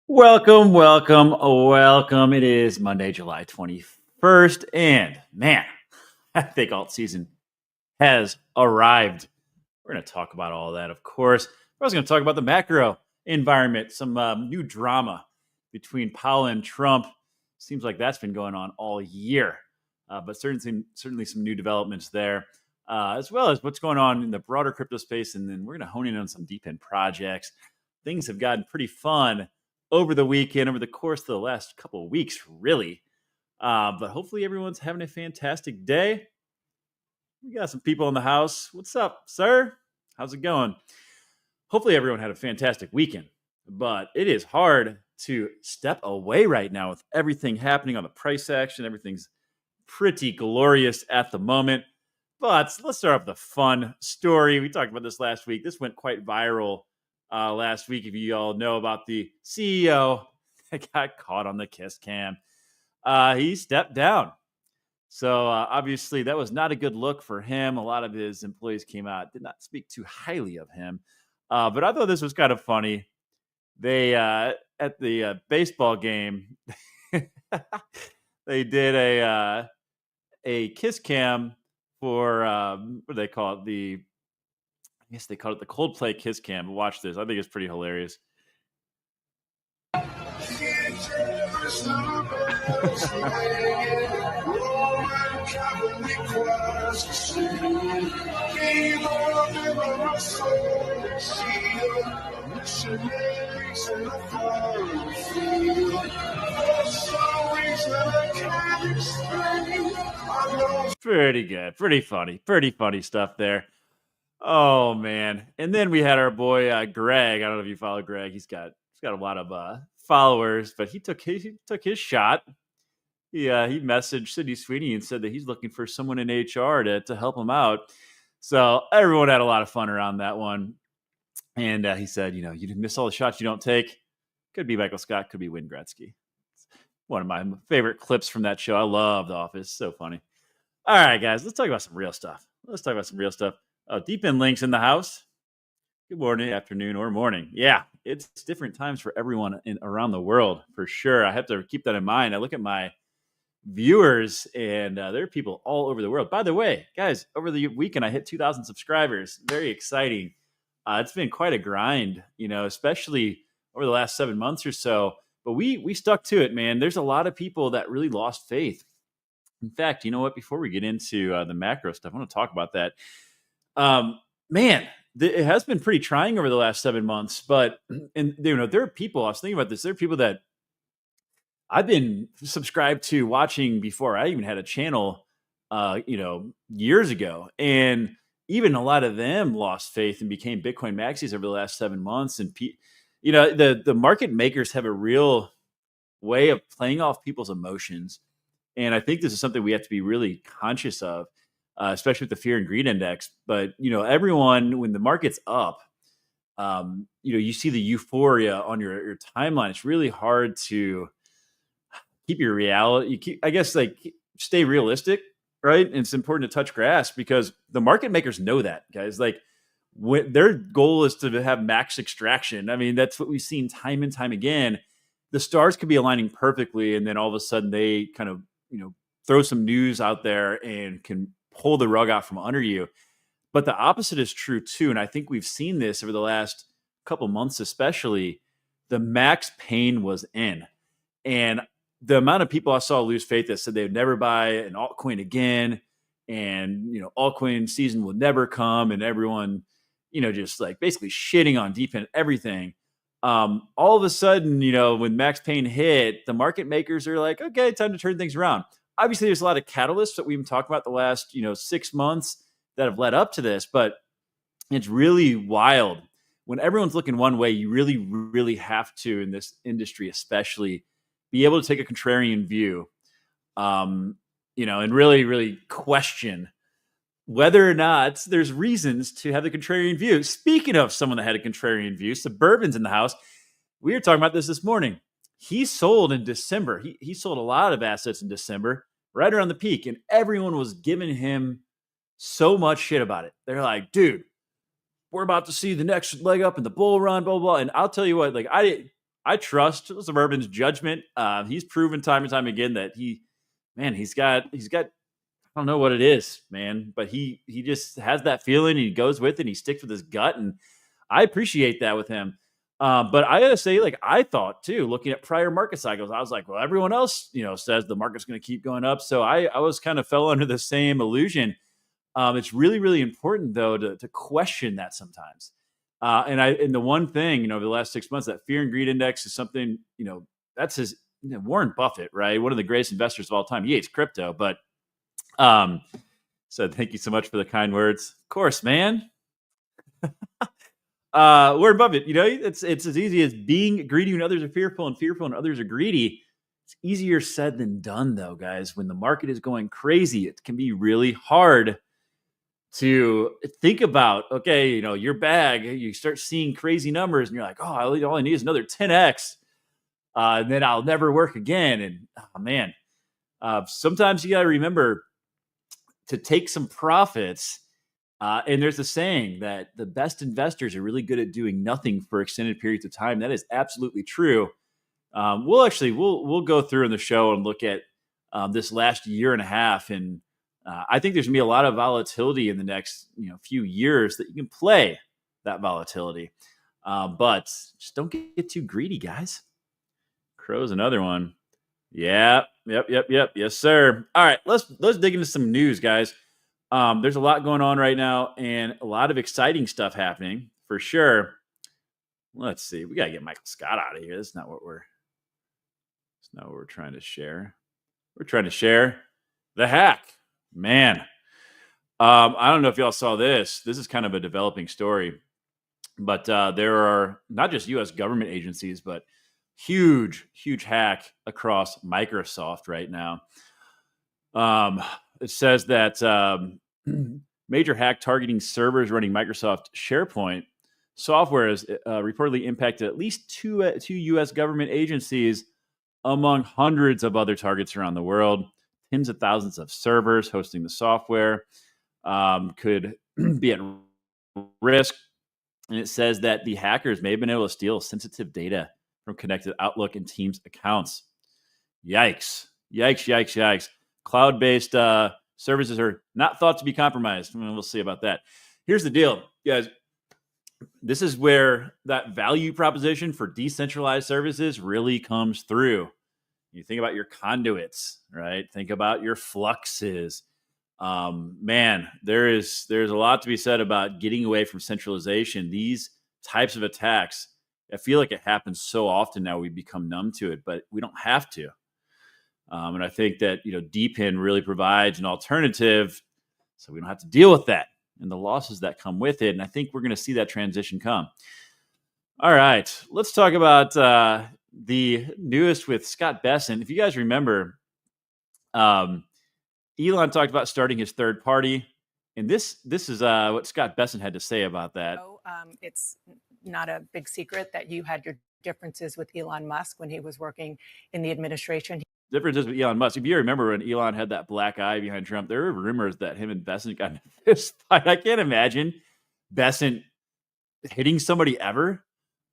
Welcome, welcome, welcome. It is Monday, July 21st. And man, I think alt season has arrived. We're going to talk about all that, of course. We're also going to talk about the macro environment, some new drama between Powell and Trump. Seems like that's been going on all year, but certainly some new developments there, as well as what's going on in the broader crypto space. And then we're going to hone in on some DePIN projects. Things have gotten pretty fun over the weekend, over the course of the last couple of weeks, really. But hopefully everyone's having a fantastic day. We got some people in the house. What's up, sir? How's it going? Hopefully everyone had a fantastic weekend, but it is hard to step away right now with everything happening on the price action. Everything's pretty glorious at the moment. But let's start off with a fun story. We talked about this last week. This went quite viral last week. If you all know about the CEO that got caught on the kiss cam, he stepped down. So obviously that was not a good look for him. A lot of his employees came out, did not speak too highly of him. But I thought this was kind of funny. They at the baseball game, they did a kiss cam for what do they call it? I guess they call it the Coldplay kiss cam. Watch this. I think it's pretty hilarious. Pretty good. Pretty funny stuff there. Oh man! And then we had our boy Greg. I don't know if you follow Greg. He's got a lot of followers, but he took his shot. He messaged Sydney Sweeney and said that he's looking for someone in HR to help him out. So everyone had a lot of fun around that one. And he said, you didn't miss all the shots you don't take. Could be Michael Scott, could be Wayne Gretzky. It's one of my favorite clips from that show. I love The Office. So funny. All right, guys, let's talk about some real stuff. DePIN Links in the house. Good morning, afternoon, or morning. Yeah, it's different times for everyone around the world, for sure. I have to keep that in mind. I look at my viewers, and there are people all over the world. By the way, guys, over the weekend, I hit 2,000 subscribers. Very exciting. It's been quite a grind, especially over the last 7 months or so. But we stuck to it, man. There's a lot of people that really lost faith. In fact, you know what? Before we get into the macro stuff, I want to talk about that. Man, it has been pretty trying over the last 7 months. But there are people. I was thinking about this. There are people that I've been subscribed to watching before I even had a channel, years ago, and even a lot of them lost faith and became Bitcoin maxis over the last 7 months. And the market makers have a real way of playing off people's emotions. And I think this is something we have to be really conscious of, especially with the fear and greed index. But, everyone, when the market's up, you see the euphoria on your timeline. It's really hard to keep your reality. Stay realistic, right? And it's important to touch grass because the market makers know that, guys. Like, their goal is to have max extraction. I mean, that's what we've seen time and time again. The stars could be aligning perfectly, and then all of a sudden they kind of throw some news out there and can pull the rug out from under you. But the opposite is true too. And I think we've seen this over the last couple months, especially. The max pain was in. And the amount of people I saw lose faith that said they would never buy an altcoin again. And, altcoin season will never come. And everyone, just like basically shitting on DePIN, everything. All of a sudden, when max pain hit, the market makers are like, okay, time to turn things around. Obviously, there's a lot of catalysts that we've been talking about the last, 6 months that have led up to this, but it's really wild. When everyone's looking one way, you really, really have to, in this industry especially, be able to take a contrarian view, and really, really question whether or not there's reasons to have the contrarian view. Speaking of someone that had a contrarian view, Suburban's in the house. We were talking about this morning. He sold in December. He sold a lot of assets in December, right around the peak, and everyone was giving him so much shit about it. They're like, dude, we're about to see the next leg up in the bull run, blah, blah, blah. And I'll tell you what, like, I trust Suburban's judgment. He's proven time and time again that he's got I don't know what it is, man, but he just has that feeling and he goes with it and he sticks with his gut. And I appreciate that with him. But I gotta say, like, I thought too, looking at prior market cycles, I was like, well, everyone else, says the market's going to keep going up. So I was kind of fell under the same illusion. It's really, really important though to question that sometimes. And the one thing, over the last 6 months, that fear and greed index is something, that's his Warren Buffett, right? One of the greatest investors of all time. He hates crypto, but so thank you so much for the kind words. Of course, man. Warren Buffett, it's as easy as being greedy when others are fearful and fearful when others are greedy. It's easier said than done, though, guys. When the market is going crazy, it can be really hard to think about, okay, your bag, you start seeing crazy numbers and you're like, oh, all I need is another 10x. And then I'll never work again. And oh, man, sometimes you got to remember to take some profits. And there's a saying that the best investors are really good at doing nothing for extended periods of time. That is absolutely true. We'll go through in the show and look at this last year and a half. And I think there's gonna be a lot of volatility in the next few years that you can play that volatility. But just don't get too greedy, guys. Crow's another one. Yeah. Yep. Yes, sir. All right, let's dig into some news, guys. There's a lot going on right now and a lot of exciting stuff happening for sure. Let's see. We gotta get Michael Scott out of here. That's not what we're trying to share. We're trying to share the hack, man. I don't know if y'all saw this. This is kind of a developing story, but there are not just U.S. government agencies, but huge hack across Microsoft right now. It says that major hack targeting servers running Microsoft SharePoint software has reportedly impacted at least two U.S. government agencies among hundreds of other targets around the world. Tens of thousands of servers hosting the software could be at risk. And it says that the hackers may have been able to steal sensitive data from connected Outlook and Teams accounts. Yikes. Cloud-based services are not thought to be compromised. We'll see about that. Here's the deal, guys. This is where that value proposition for decentralized services really comes through. You think about your conduits, right? Think about your fluxes. Man, there's a lot to be said about getting away from centralization. These types of attacks, I feel like it happens so often now we become numb to it, but we don't have to. And I think that, DePIN really provides an alternative so we don't have to deal with that and the losses that come with it. And I think we're going to see that transition come. All right, let's talk about the newest with Scott Bessent. If you guys remember, Elon talked about starting his third party. And this is what Scott Bessent had to say about that. It's not a big secret that you had your differences with Elon Musk when he was working in the administration. Differences with Elon Musk. If you remember when Elon had that black eye behind Trump, there were rumors that him and Bessent got into this fight. I can't imagine Bessent hitting somebody ever.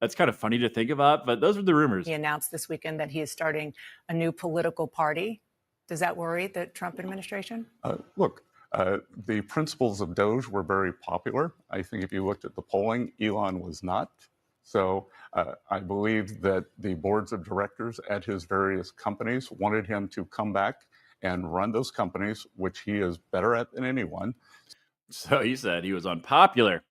That's kind of funny to think about, but those were the rumors. He announced this weekend that he is starting a new political party. Does that worry the Trump administration? Look, the principles of Doge were very popular. I think if you looked at the polling, Elon was not. So I believe that the boards of directors at his various companies wanted him to come back and run those companies, which he is better at than anyone. So he said he was unpopular.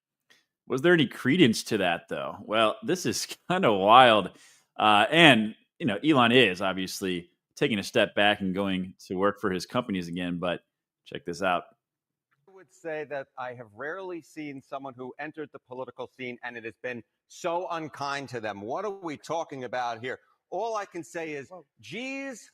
Was there any credence to that, though? Well, this is kind of wild. And, Elon is obviously taking a step back and going to work for his companies again. But check this out. I would say that I have rarely seen someone who entered the political scene and it has been so unkind to them. What are we talking about here? All I can say is, geez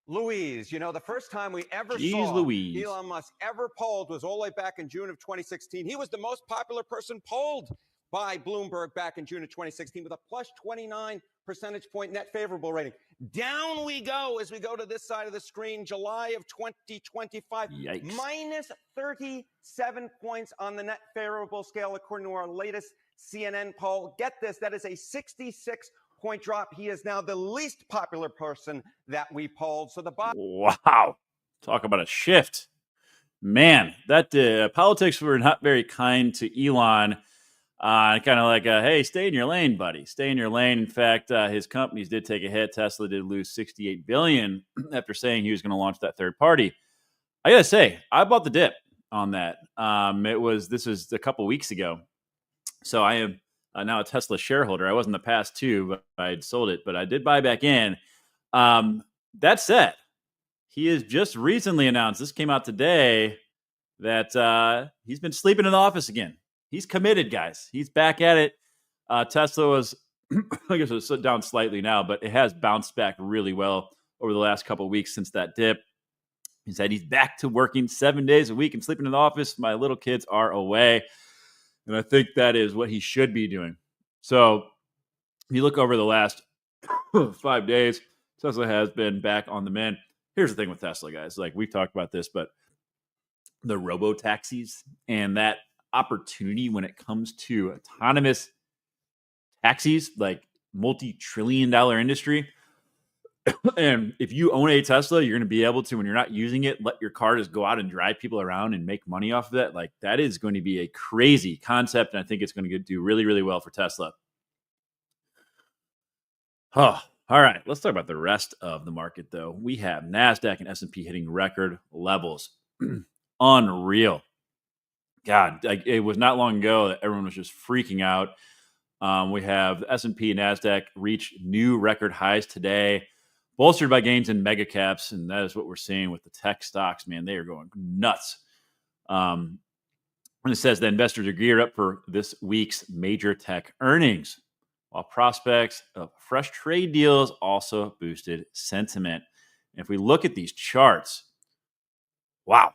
Louise. The first time we ever saw Elon Musk ever polled was all the way back in June of 2016. He was the most popular person polled by Bloomberg back in June of 2016 with a plus 29 percentage point net favorable rating. Down we go as we go to this side of the screen, July of 2025. Yikes. Minus 37 points on the net favorable scale, according to our latest CNN poll. Get this, that is a 66 point drop. He is now the least popular person that we polled. So the bottom. Wow. Talk about a shift. Man, that politics were not very kind to Elon. Kind of like, hey, stay in your lane, buddy. Stay in your lane. In fact, his companies did take a hit. Tesla did lose $68 billion after saying he was going to launch that third party. I got to say, I bought the dip on that. This was a couple weeks ago. So I am now a Tesla shareholder. I was in the past too, but I had sold it, but I did buy back in. That said, he has just recently announced, this came out today, that he's been sleeping in the office again. He's committed, guys. He's back at it. Tesla was, I guess it's down slightly now, but it has bounced back really well over the last couple of weeks since that dip. He said he's back to working 7 days a week and sleeping in the office. My little kids are away. And I think that is what he should be doing. So if you look over the last 5 days, Tesla has been back on the mend. Here's the thing with Tesla, guys. Like, we've talked about this, but the robo-taxis and that opportunity when it comes to autonomous taxis, like multi-trillion-dollar industry. And if you own a Tesla, you're going to be able to, when you're not using it, let your car just go out and drive people around and make money off of that. Like, that is going to be a crazy concept, and I think it's going to do really, really well for Tesla. Oh, all right. Let's talk about the rest of the market, though. We have NASDAQ and S&P hitting record levels. Unreal. God, it was not long ago that everyone was just freaking out. We have S&P and NASDAQ reach new record highs today, bolstered by gains in mega caps, and that is what we're seeing with the tech stocks. Man, they are going nuts. And it says that investors are geared up for this week's major tech earnings, while prospects of fresh trade deals also boosted sentiment. And if we look at these charts, wow.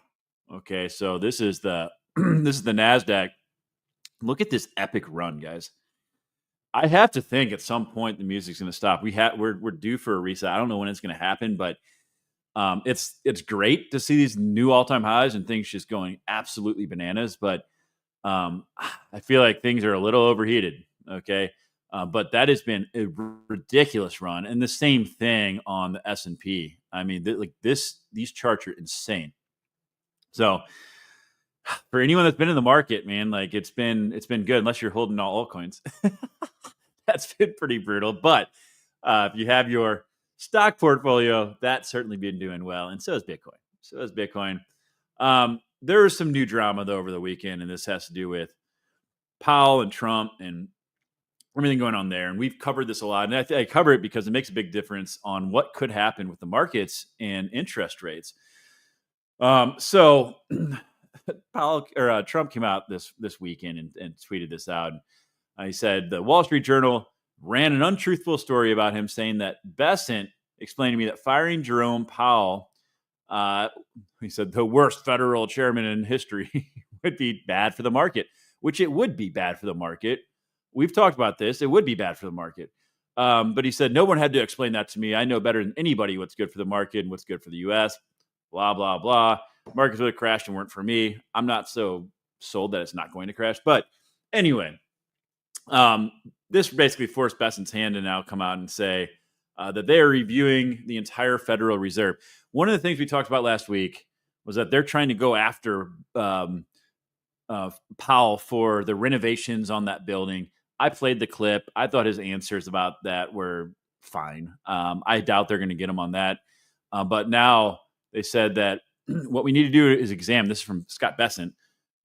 Okay, so this is the this is the NASDAQ. Look at this epic run, guys. I have to think at some point the music's going to stop. We're due for a reset. I don't know when it's going to happen, but it's great to see these new all-time highs and things just going absolutely bananas. But I feel like things are a little overheated. Okay, but that has been a ridiculous run, and the same thing on the S&P. I mean, these charts are insane. So for anyone that's been in the market, man, like it's been good, unless you're holding all altcoins. That's been pretty brutal. But if you have your stock portfolio, that's certainly been doing well. And so is Bitcoin. There was some new drama, though, over the weekend, and this has to do with Powell and Trump and everything going on there. And we've covered this a lot. And I cover it because it makes a big difference on what could happen with the markets and interest rates. So Trump came out this weekend and tweeted this out. He said the Wall Street Journal ran an untruthful story about him, saying that Bessent explained to me that firing Jerome Powell, he said the worst federal chairman in history, would be bad for the market, which it would be bad for the market. We've talked about this. It would be bad for the market. But he said, no one had to explain that to me. I know better than anybody what's good for the market and what's good for the U.S., blah, blah, blah. Markets would have crashed and weren't for me. I'm not so sold that it's not going to crash. But anyway, this basically forced Bessent's hand to now come out and say that they are reviewing the entire Federal Reserve. One of the things we talked about last week was that they're trying to go after Powell for the renovations on that building. I played the clip. I thought his answers about that were fine. I doubt they're going to get him on that. But now they said that what we need to do is examine, this is from Scott Bessent,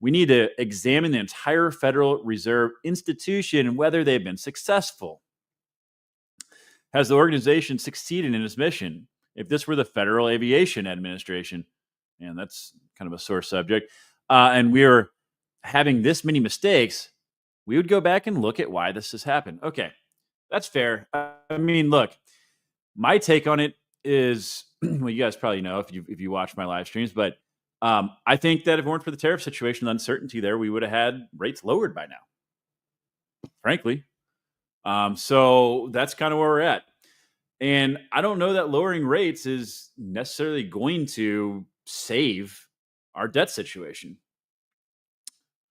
we need to examine the entire Federal Reserve institution and whether they've been successful. Has the organization succeeded in its mission? If this were the Federal Aviation Administration, and that's kind of a sore subject, and we're having this many mistakes, we would go back and look at why this has happened. Okay, that's fair. I mean, look, my take on it is, well, you guys probably know if you watch my live streams, but I think that if it weren't for the tariff situation, the uncertainty there, we would have had rates lowered by now, frankly. So that's kind of where we're at. And I don't know that lowering rates is necessarily going to save our debt situation.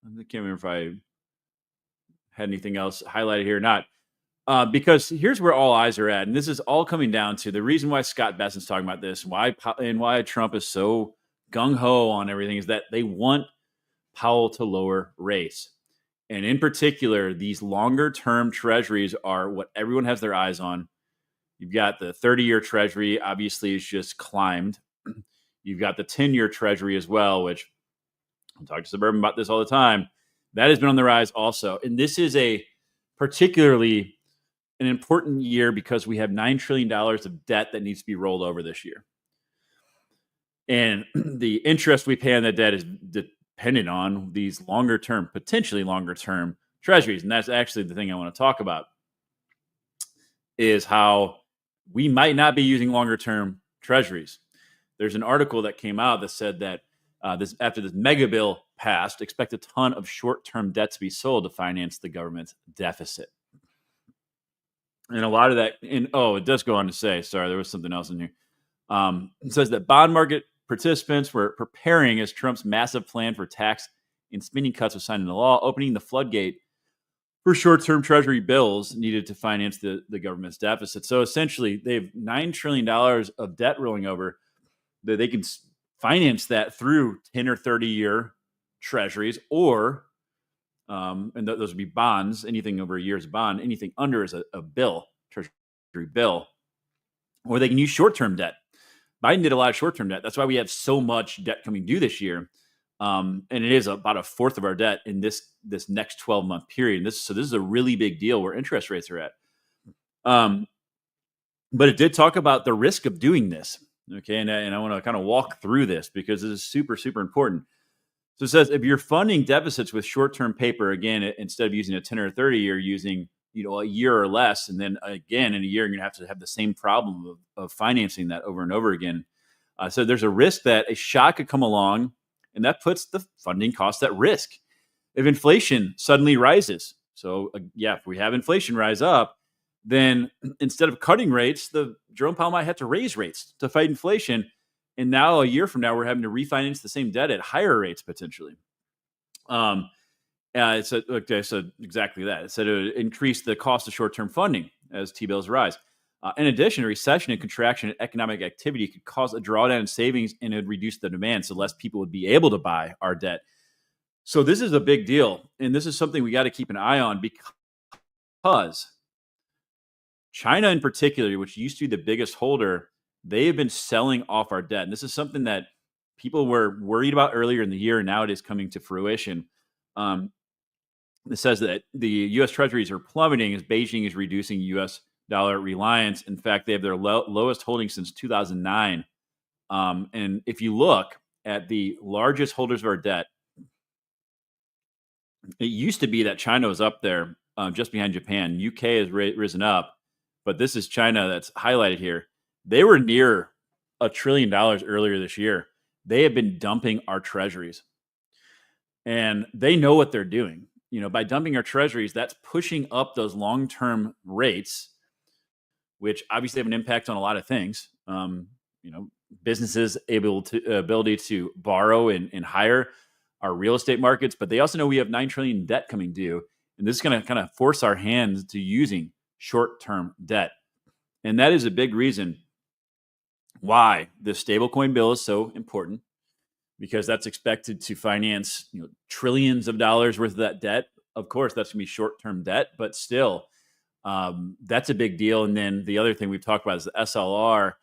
I can't remember if I had anything else highlighted here or not. Because here's where all eyes are at, and this is all coming down to the reason why Scott Bessent's talking about this, why Trump is so gung ho on everything is that they want Powell to lower rates, and in particular, these longer term treasuries are what everyone has their eyes on. You've got the 30-year treasury, obviously, is just climbed. You've got the 10-year treasury as well, which I talk to Suburban about this all the time. That has been on the rise also, and this is a particularly an important year because we have $9 trillion of debt that needs to be rolled over this year. And the interest we pay on that debt is dependent on these potentially longer term treasuries. And that's actually the thing I want to talk about is how we might not be using longer term treasuries. There's an article that came out that said that after this mega bill passed, expect a ton of short term debt to be sold to finance the government's deficit. And a lot of that, it does go on to say, sorry, there was something else in here. It says that bond market participants were preparing as Trump's massive plan for tax and spending cuts was signed into law, opening the floodgate for short-term treasury bills needed to finance the government's deficit. So essentially, they have $9 trillion of debt rolling over that they can finance that through 10 or 30-year treasuries or and those would be bonds. Anything over a year is a bond. Anything under is a bill, treasury bill. Or they can use short-term debt. Biden did a lot of short-term debt. That's why we have so much debt coming due this year. And it is about a fourth of our debt in this next 12-month period. So this is a really big deal where interest rates are at. But it did talk about the risk of doing this. Okay, and I want to kind of walk through this because this is super, super important. So it says if you're funding deficits with short-term paper, again, instead of using a 10 or 30, you're using a year or less, and then again in a year you're going to have the same problem of financing that over and over again. So there's a risk that a shock could come along, and that puts the funding cost at risk. If inflation suddenly rises, so if we have inflation rise up, then instead of cutting rates, Jerome Powell might have to raise rates to fight inflation. And now a year from now, we're having to refinance the same debt at higher rates potentially. It said exactly that. It said it would increase the cost of short-term funding as T-bills rise. In addition, a recession and contraction in economic activity could cause a drawdown in savings and it would reduce the demand, so less people would be able to buy our debt. So this is a big deal, and this is something we got to keep an eye on because China in particular, which used to be the biggest holder, they have been selling off our debt. And this is something that people were worried about earlier in the year, and now it is coming to fruition. It says that the U.S. Treasuries are plummeting as Beijing is reducing U.S. dollar reliance. In fact, they have their lowest holding since 2009. And if you look at the largest holders of our debt, it used to be that China was up there just behind Japan. UK has risen up, but this is China that's highlighted here. They were near $1 trillion earlier this year. They have been dumping our treasuries, and they know what they're doing. By dumping our treasuries, that's pushing up those long-term rates, which obviously have an impact on a lot of things. Businesses ability to borrow and hire our real estate markets, but they also know we have $9 trillion in debt coming due, and this is going to kind of force our hands to using short-term debt, and that is a big reason why the stablecoin bill is so important, because that's expected to finance trillions of dollars worth of that debt. Of course, that's going to be short-term debt, but still, that's a big deal. And then the other thing we've talked about is the SLR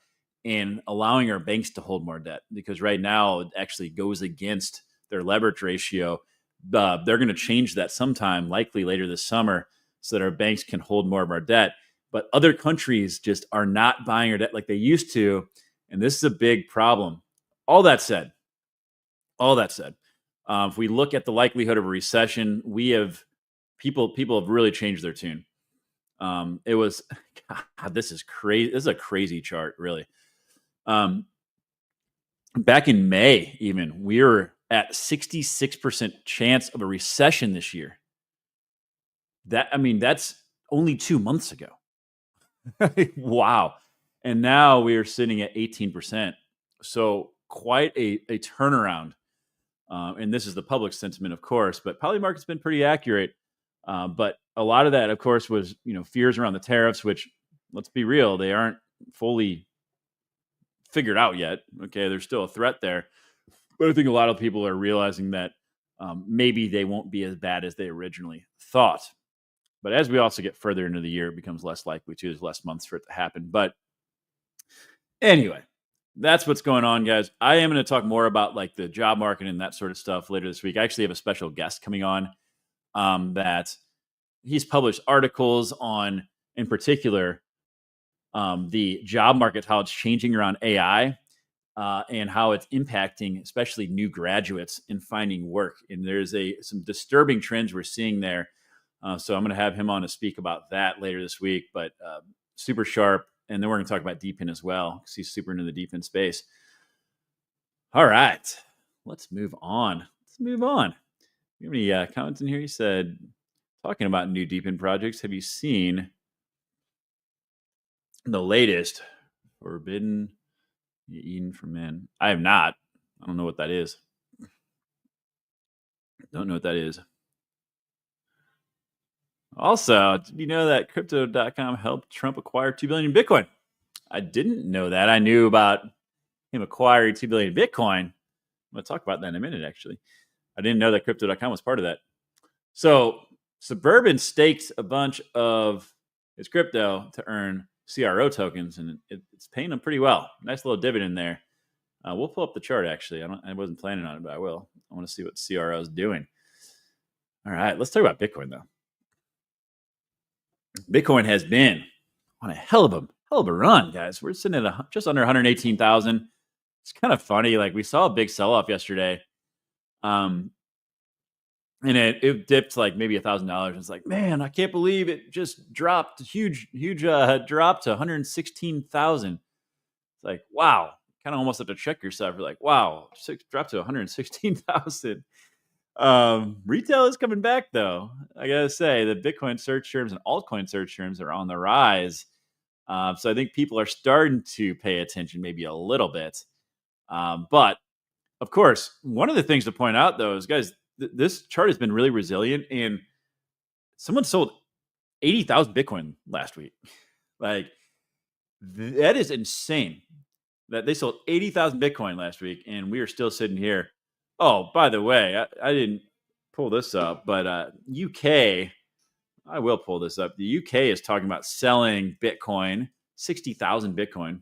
and allowing our banks to hold more debt, because right now it actually goes against their leverage ratio. They're going to change that sometime, likely later this summer, so that our banks can hold more of our debt. But other countries just are not buying our debt like they used to. And this is a big problem. All that said, if we look at the likelihood of a recession, people have really changed their tune. It was, God, this is crazy. This is a crazy chart, really. Back in May, even, we were at 66% chance of a recession this year. That's only 2 months ago. Wow. And now we are sitting at 18%. So quite a turnaround. And this is the public sentiment, of course, but Polymarket's been pretty accurate. But a lot of that, of course, was fears around the tariffs, which, let's be real, they aren't fully figured out yet. Okay, there's still a threat there, but I think a lot of people are realizing that maybe they won't be as bad as they originally thought. But as we also get further into the year, it becomes less likely to. There's less months for it to happen. But anyway, that's what's going on, guys. I am going to talk more about like the job market and that sort of stuff later this week. I actually have a special guest coming on that he's published articles on, in particular, the job market, how it's changing around AI and how it's impacting especially new graduates in finding work. And there's some disturbing trends we're seeing there. So I'm going to have him on to speak about that later this week, but super sharp. And then we're going to talk about DePIN as well, because he's super into the DePIN space. All right, let's move on. You have any comments in here? You said, talking about new DePIN projects, have you seen the latest Forbidden Eaten for Men? I have not. I don't know what that is. Also, did you know that Crypto.com helped Trump acquire 2 billion in Bitcoin? I didn't know that. I knew about him acquiring 2 billion Bitcoin. I'm going to talk about that in a minute, actually. I didn't know that Crypto.com was part of that. So Suburban staked a bunch of his crypto to earn CRO tokens, and it's paying them pretty well. Nice little dividend there. We'll pull up the chart, actually. I wasn't planning on it, but I will. I want to see what CRO is doing. All right, let's talk about Bitcoin, though. Bitcoin has been on a hell of a run, guys. We're sitting at just under 118,000. It's kind of funny. Like, we saw a big sell-off yesterday. And it dipped like maybe $1,000. It's like, man, I can't believe it just dropped. Huge drop to 116,000. It's like, wow. Kind of almost have to check yourself. You're like, wow, dropped to 116,000. Retail is coming back, though. I gotta say, the Bitcoin search terms and altcoin search terms are on the rise. So I think people are starting to pay attention, maybe a little bit. But of course, one of the things to point out, though, is, guys, this chart has been really resilient, and someone sold 80,000 Bitcoin last week. Like, that is insane that they sold 80,000 Bitcoin last week, and we are still sitting here. Oh, by the way, I didn't pull this up, but UK, I will pull this up. The UK is talking about selling Bitcoin, 60,000 Bitcoin,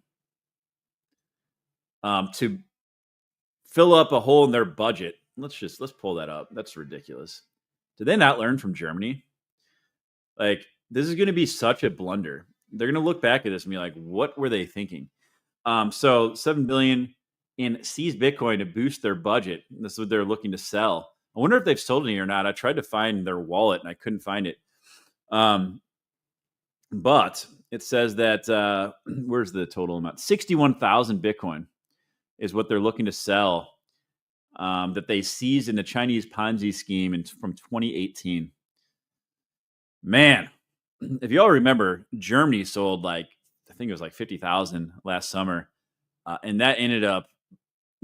to fill up a hole in their budget. Let's pull that up. That's ridiculous. Did they not learn from Germany? Like, this is going to be such a blunder. They're going to look back at this and be like, what were they thinking? So 7 billion in seized Bitcoin to boost their budget. This is what they're looking to sell. I wonder if they've sold any or not. I tried to find their wallet and I couldn't find it. But it says that, where's the total amount? 61,000 Bitcoin is what they're looking to sell, that they seized in the Chinese Ponzi scheme from 2018. Man, if you all remember, Germany sold I think it was like 50,000 last summer. And that ended up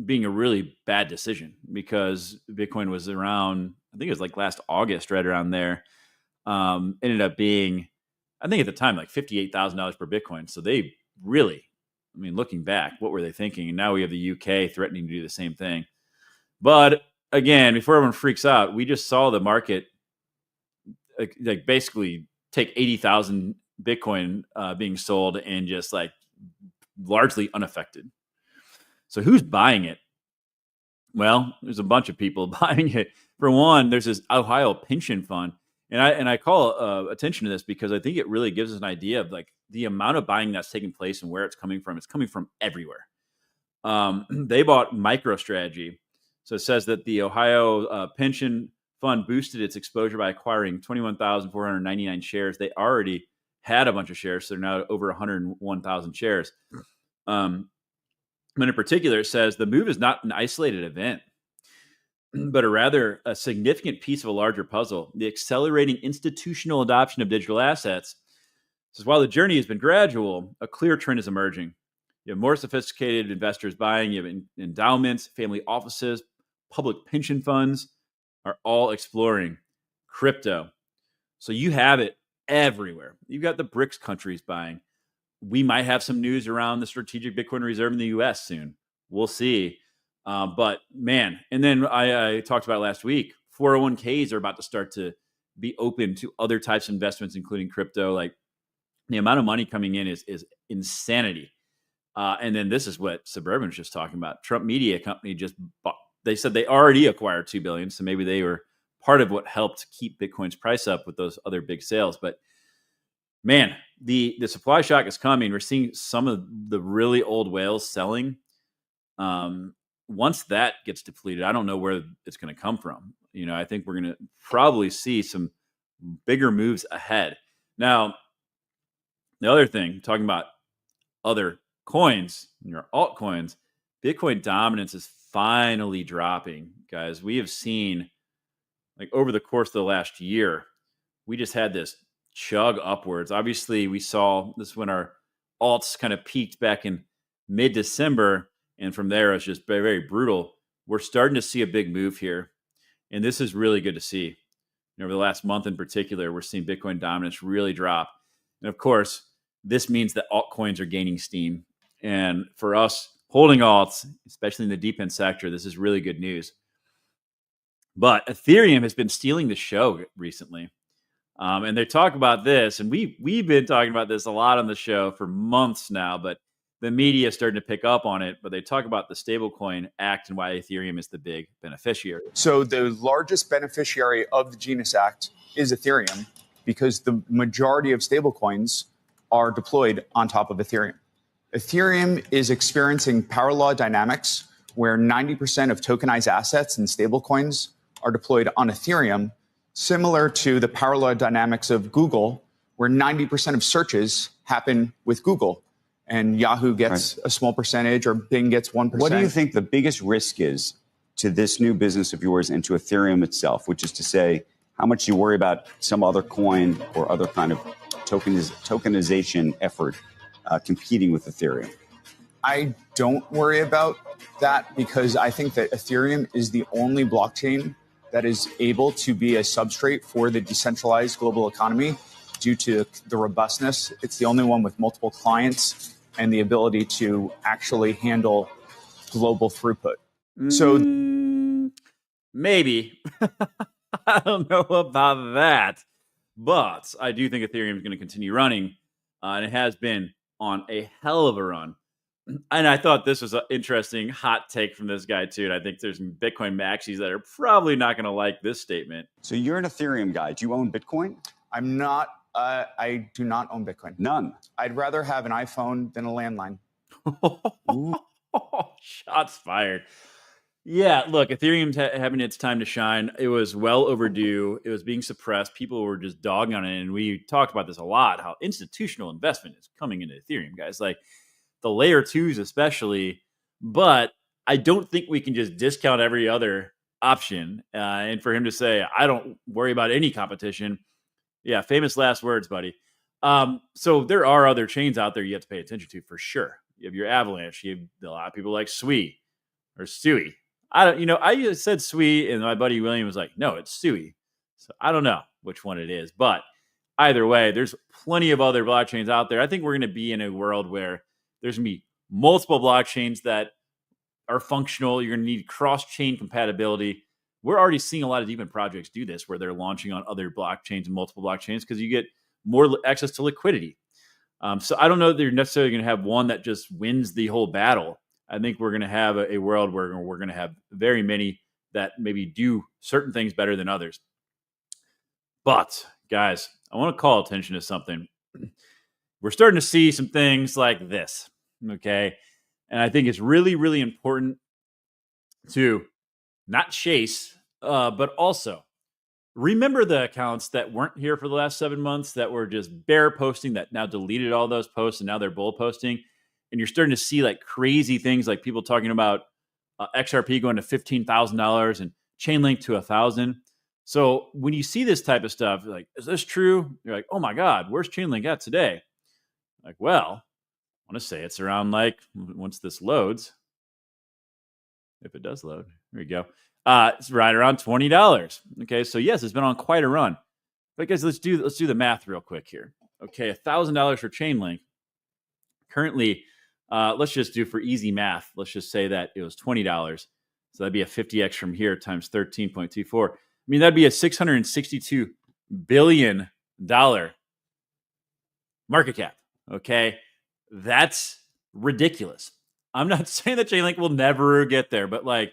being a really bad decision because Bitcoin was around, I think it was like last August, right around there. Ended up being, I think at the time, like $58,000 per Bitcoin. So they really, I mean, looking back, what were they thinking? And now we have the UK threatening to do the same thing. But again, before everyone freaks out, we just saw the market like basically take 80,000 Bitcoin being sold and just like largely unaffected. So who's buying it? Well, there's a bunch of people buying it. For one, there's this Ohio pension fund. And I call attention to this because I think it really gives us an idea of like the amount of buying that's taking place and where it's coming from. It's coming from everywhere. They bought MicroStrategy. So it says that the Ohio pension fund boosted its exposure by acquiring 21,499 shares. They already had a bunch of shares, so they're now over 101,000 shares. But in particular, it says the move is not an isolated event, but rather a significant piece of a larger puzzle, the accelerating institutional adoption of digital assets. It says, while the journey has been gradual, a clear trend is emerging. You have more sophisticated investors buying, you have endowments, family offices, public pension funds are all exploring crypto. So you have it everywhere. You've got the BRICS countries buying. We might have some news around the strategic Bitcoin reserve in the US soon. We'll see. But man, and then I talked about last week, 401ks are about to start to be open to other types of investments, including crypto. Like the amount of money coming in is insanity. And then this is what Suburban was just talking about. Trump Media Company just bought, they said they already acquired $2 billion. So maybe they were part of what helped keep Bitcoin's price up with those other big sales. But man, the supply shock is coming. We're seeing some of the really old whales selling. Once that gets depleted, I don't know where it's going to come from. I think we're going to probably see some bigger moves ahead. Now, the other thing, talking about other coins, your altcoins, Bitcoin dominance is finally dropping, guys. We have seen, like, over the course of the last year, we just had this chug upwards. Obviously, we saw this when our alts kind of peaked back in mid-December, and from there, it's just very, very brutal. We're starting to see a big move here, and this is really good to see. Over the last month in particular, we're seeing Bitcoin dominance really drop. And of course, this means that altcoins are gaining steam. And for us holding alts, especially in the DePIN sector, this is really good news. But Ethereum has been stealing the show recently. And they talk about this, and we've been talking about this a lot on the show for months now, but the media is starting to pick up on it. But they talk about the Stablecoin Act and why Ethereum is the big beneficiary. So the largest beneficiary of the Genius Act is Ethereum, because the majority of stablecoins are deployed on top of Ethereum. Ethereum is experiencing power law dynamics where 90% of tokenized assets and stablecoins are deployed on Ethereum, similar to the power law dynamics of Google, where 90% of searches happen with Google, and Yahoo gets a small percentage, or Bing gets 1%. What do you think the biggest risk is to this new business of yours and to Ethereum itself, which is to say, how much you worry about some other coin or other kind of tokenization effort competing with Ethereum? I don't worry about that, because I think that Ethereum is the only blockchain that is able to be a substrate for the decentralized global economy due to the robustness. It's the only one with multiple clients and the ability to actually handle global throughput. So maybe. I don't know about that, but I do think Ethereum is going to continue running, and it has been on a hell of a run. And I thought this was an interesting hot take from this guy too. And I think there's some Bitcoin maxis that are probably not going to like this statement. So you're an Ethereum guy. Do you own Bitcoin? I'm not. I do not own Bitcoin. None. I'd rather have an iPhone than a landline. Shots fired. Yeah, look, Ethereum's having its time to shine. It was well overdue. It was being suppressed. People were just dogging on it. And we talked about this a lot, how institutional investment is coming into Ethereum, guys. Like the layer twos especially. But I don't think we can just discount every other option. And for him to say, I don't worry about any competition. Yeah, famous last words, buddy. So there are other chains out there you have to pay attention to for sure. You have your Avalanche. You have a lot of people like Sui or Sui. I said Sui, and my buddy William was like, no, it's Sui. So I don't know which one it is. But either way, there's plenty of other blockchains out there. I think we're going to be in a world where there's going to be multiple blockchains that are functional. You're going to need cross-chain compatibility. We're already seeing a lot of DePIN projects do this, where they're launching on other blockchains and multiple blockchains because you get more access to liquidity. So I don't know that you're necessarily going to have one that just wins the whole battle. I think we're going to have a world where we're going to have very many that maybe do certain things better than others. But guys, I want to call attention to something. We're starting to see some things like this. Okay. And I think it's really, really important to not chase, but also remember the accounts that weren't here for the last 7 months, that were just bear posting, that now deleted all those posts and now they're bull posting. And you're starting to see like crazy things, like people talking about XRP going to $15,000 and Chainlink to $1,000. So when you see this type of stuff, you're like, is this true? You're like, oh my God, where's Chainlink at today? Like, well, I want to say it's around, like, once this loads, if it does load, here we go. It's right around $20. Okay, so yes, it's been on quite a run. But guys, let's do the math real quick here. Okay, $1,000 for Chainlink. Currently, let's just do for easy math. Let's just say that it was $20. So that'd be a 50x from here times 13.24. I mean, that'd be a $662 billion market cap. Okay, that's ridiculous. I'm not saying that Chainlink will never get there, but like,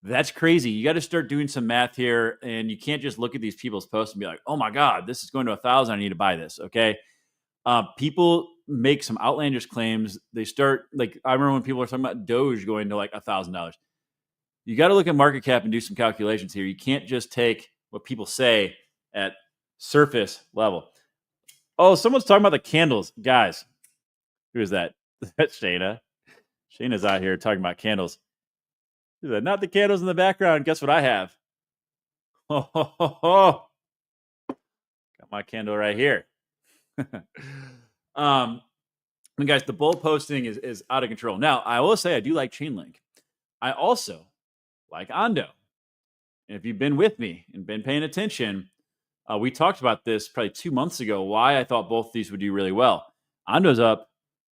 that's crazy. You got to start doing some math here, and you can't just look at these people's posts and be like, "Oh my God, this is going to 1,000. I need to buy this." Okay, people make some outlandish claims. They start like, I remember when people were talking about Doge going to like $1,000. You got to look at market cap and do some calculations here. You can't just take what people say at surface level. Oh, someone's talking about the candles, guys. Who is that? That's Shayna. Shayna's out here talking about candles. Not the candles in the background. Guess what I have? Got my candle right here. I mean, guys, the bull posting is out of control. Now, I will say I do like Chainlink. I also like Ondo. And if you've been with me and been paying attention, we talked about this probably 2 months ago, why I thought both of these would do really well. Ondo's up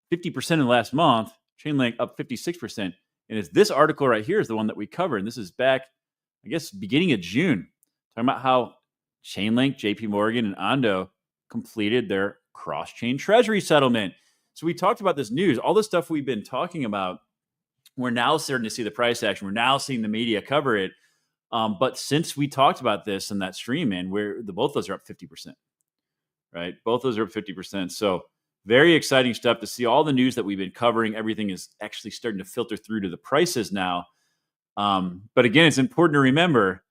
50% in the last month. Chainlink up 56%. And it's this article right here is the one that we covered. And this is back, I guess, beginning of June, talking about how Chainlink, JP Morgan, and Ondo completed their cross-chain treasury settlement. So we talked about this news, all the stuff we've been talking about. We're now starting to see the price action. We're now seeing the media cover it. But since we talked about this in that stream, man, both those are up 50%, right? Both those are up 50%. So very exciting stuff to see all the news that we've been covering. Everything is actually starting to filter through to the prices now. But again, it's important to remember,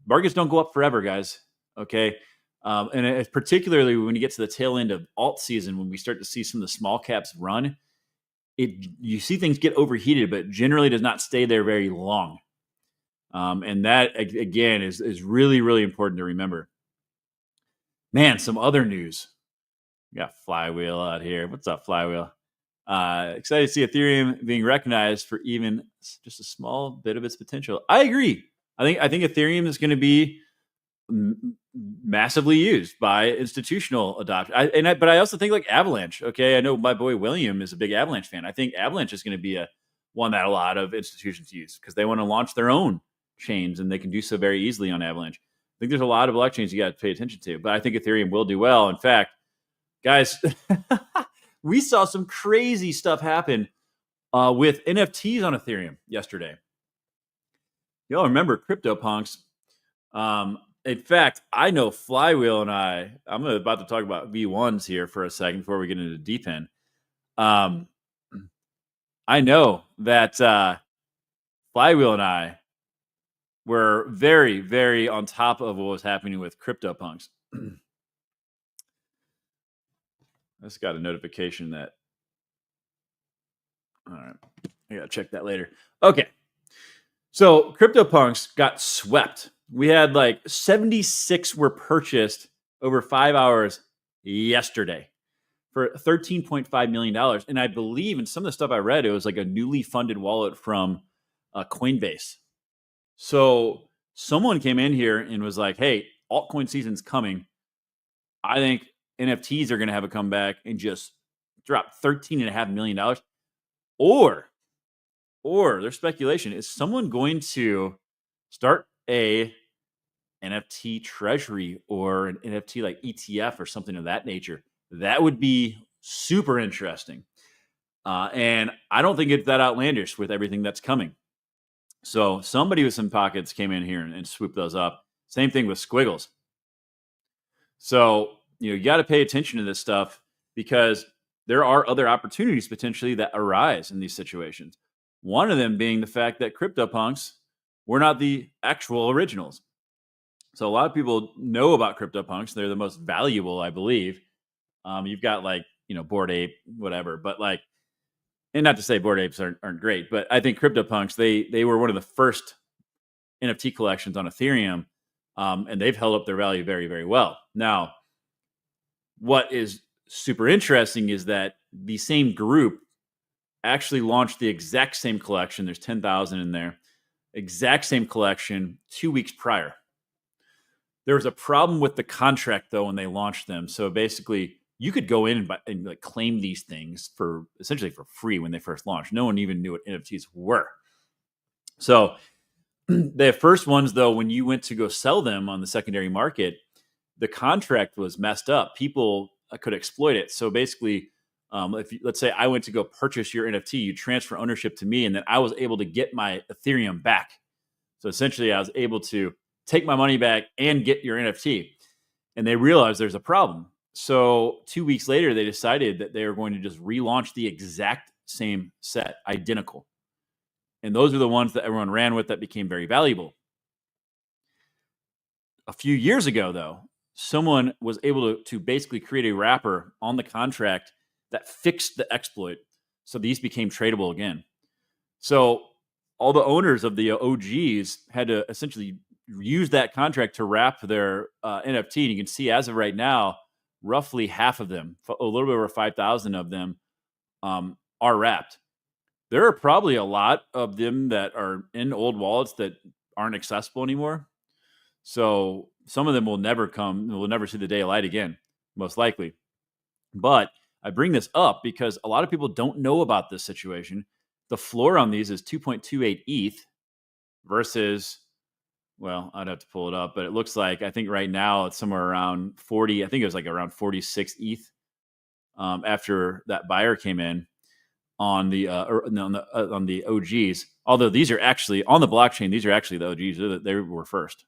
markets don't go up forever, guys. Okay. And it's particularly when you get to the tail end of alt season, when we start to see some of the small caps run, you see things get overheated, but generally does not stay there very long. And that, again, is really, really important to remember. Man, some other news. We got Flywheel out here. What's up, Flywheel? Excited to see Ethereum being recognized for even just a small bit of its potential. I agree. I think Ethereum is going to be massively used by institutional adoption. But I also think like Avalanche. Okay, I know my boy William is a big Avalanche fan. I think Avalanche is going to be one that a lot of institutions use because they want to launch their own chains and they can do so very easily on Avalanche. I think there's a lot of blockchains you got to pay attention to, but I think Ethereum will do well. In fact, guys, we saw some crazy stuff happen with NFTs on Ethereum yesterday. Y'all remember CryptoPunks? In fact, I know Flywheel and I'm about to talk about V1s here for a second before we get into DePIN. I know that Flywheel and I were very, very on top of what was happening with CryptoPunks. I just got a notification that. All right. I got to check that later. Okay. So CryptoPunks got swept. We had like 76 were purchased over 5 hours yesterday for $13.5 million. And I believe in some of the stuff I read, it was like a newly funded wallet from Coinbase. So someone came in here and was like, hey, altcoin season's coming. I think NFTs are going to have a comeback and just drop $13.5 million. Or their speculation is someone going to start a NFT treasury or an NFT like ETF or something of that nature. That would be super interesting. And I don't think it's that outlandish with everything that's coming. So somebody with some pockets came in here and swooped those up. Same thing with Squiggles. So, you got to pay attention to this stuff because there are other opportunities potentially that arise in these situations. One of them being the fact that CryptoPunks were not the actual originals. So a lot of people know about CryptoPunks. They're the most valuable, I believe. You've got like, Bored Ape, whatever, but like, and not to say Bored Apes aren't great, but I think CryptoPunks, they were one of the first NFT collections on Ethereum, and they've held up their value very, very well. Now, what is super interesting is that the same group actually launched the exact same collection. There's 10,000 in there. Exact same collection 2 weeks prior. There was a problem with the contract though when they launched them. So basically, you could go in and like claim these things for essentially for free when they first launched. No one even knew what NFTs were. So the first ones though, when you went to go sell them on the secondary market, the contract was messed up. People could exploit it. So basically, let's say I went to go purchase your NFT, you transfer ownership to me, and then I was able to get my Ethereum back. So essentially, I was able to take my money back and get your NFT. And they realized there's a problem. So 2 weeks later, they decided that they were going to just relaunch the exact same set, identical. And those are the ones that everyone ran with that became very valuable. A few years ago, though, someone was able to basically create a wrapper on the contract that fixed the exploit. So these became tradable again. So all the owners of the OGs had to essentially use that contract to wrap their NFT. And you can see as of right now, roughly half of them, a little bit over 5,000 of them are wrapped. There are probably a lot of them that are in old wallets that aren't accessible anymore. So some of them will never see the daylight again, most likely. But I bring this up because a lot of people don't know about this situation. The floor on these is 2.28 ETH versus, well, I'd have to pull it up, but it looks like, I think right now it's somewhere around 40. I think it was like around 46 ETH after that buyer came in on the OGs. Although these are actually on the blockchain, these are actually the OGs. They were first.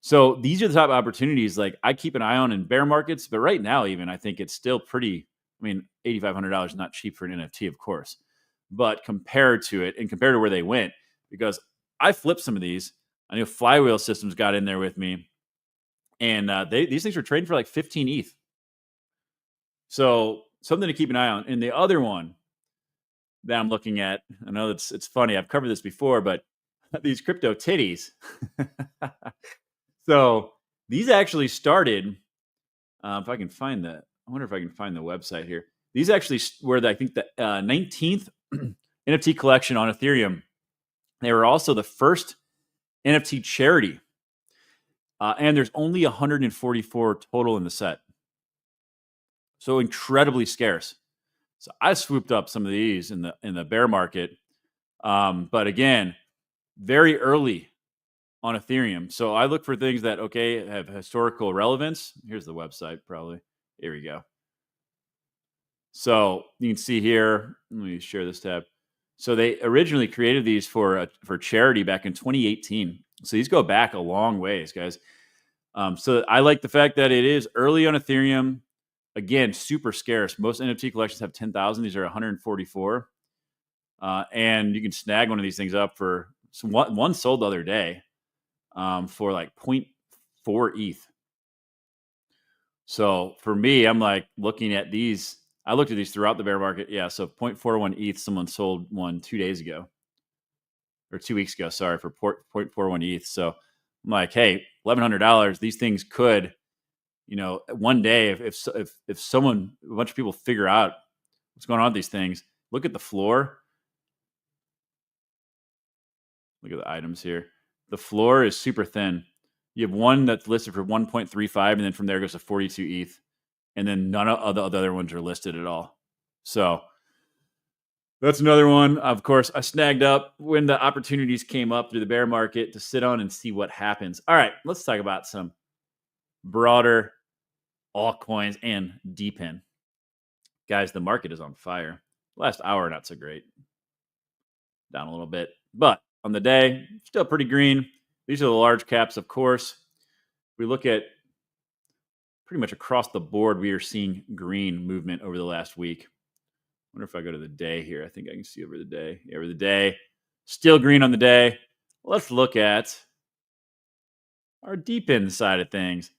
So these are the type of opportunities like I keep an eye on in bear markets, but right now even I think it's still pretty. I mean, $8,500 is not cheap for an NFT, of course, but compared to it and compared to where they went, because I flipped some of these. I knew Flywheel Systems got in there with me, and these things were trading for like 15 ETH. So something to keep an eye on. And the other one that I'm looking at, I know it's funny. I've covered this before, but these crypto titties. So these actually started. If I can find that, I wonder if I can find the website here. These actually were, I think, the 19th NFT collection on Ethereum. They were also the first NFT charity, and there's only 144 total in the set. So incredibly scarce. So I swooped up some of these in the bear market, but again, very early on Ethereum. So I look for things that, okay, have historical relevance. Here's the website, probably. Here we go. So you can see here, let me share this tab. So they originally created these for charity back in 2018. So these go back a long ways, guys. So I like the fact that it is early on Ethereum. Again, super scarce. Most NFT collections have 10,000. These are 144. And you can snag one of these things up for one sold the other day for like 0.4 ETH. So for me, I'm like looking at these. I looked at these throughout the bear market. Yeah, so 0.41 ETH, someone sold one 2 days ago. Or 2 weeks ago, sorry, for 0.41 ETH. So I'm like, hey, $1,100, these things could, one day, if someone, a bunch of people figure out what's going on with these things, look at the floor. Look at the items here. The floor is super thin. You have one that's listed for 1.35, and then from there it goes to 42 ETH. And then none of the other ones are listed at all. So that's another one. Of course, I snagged up when the opportunities came up through the bear market to sit on and see what happens. All right, let's talk about some broader altcoins and DePIN. Guys, the market is on fire. Last hour, not so great. Down a little bit. But on the day, still pretty green. These are the large caps, of course. We look at pretty much across the board, we are seeing green movement over the last week. I wonder if I go to the day here. I think I can see over the day. Yeah, over the day. Still green on the day. Let's look at our DePIN side of things.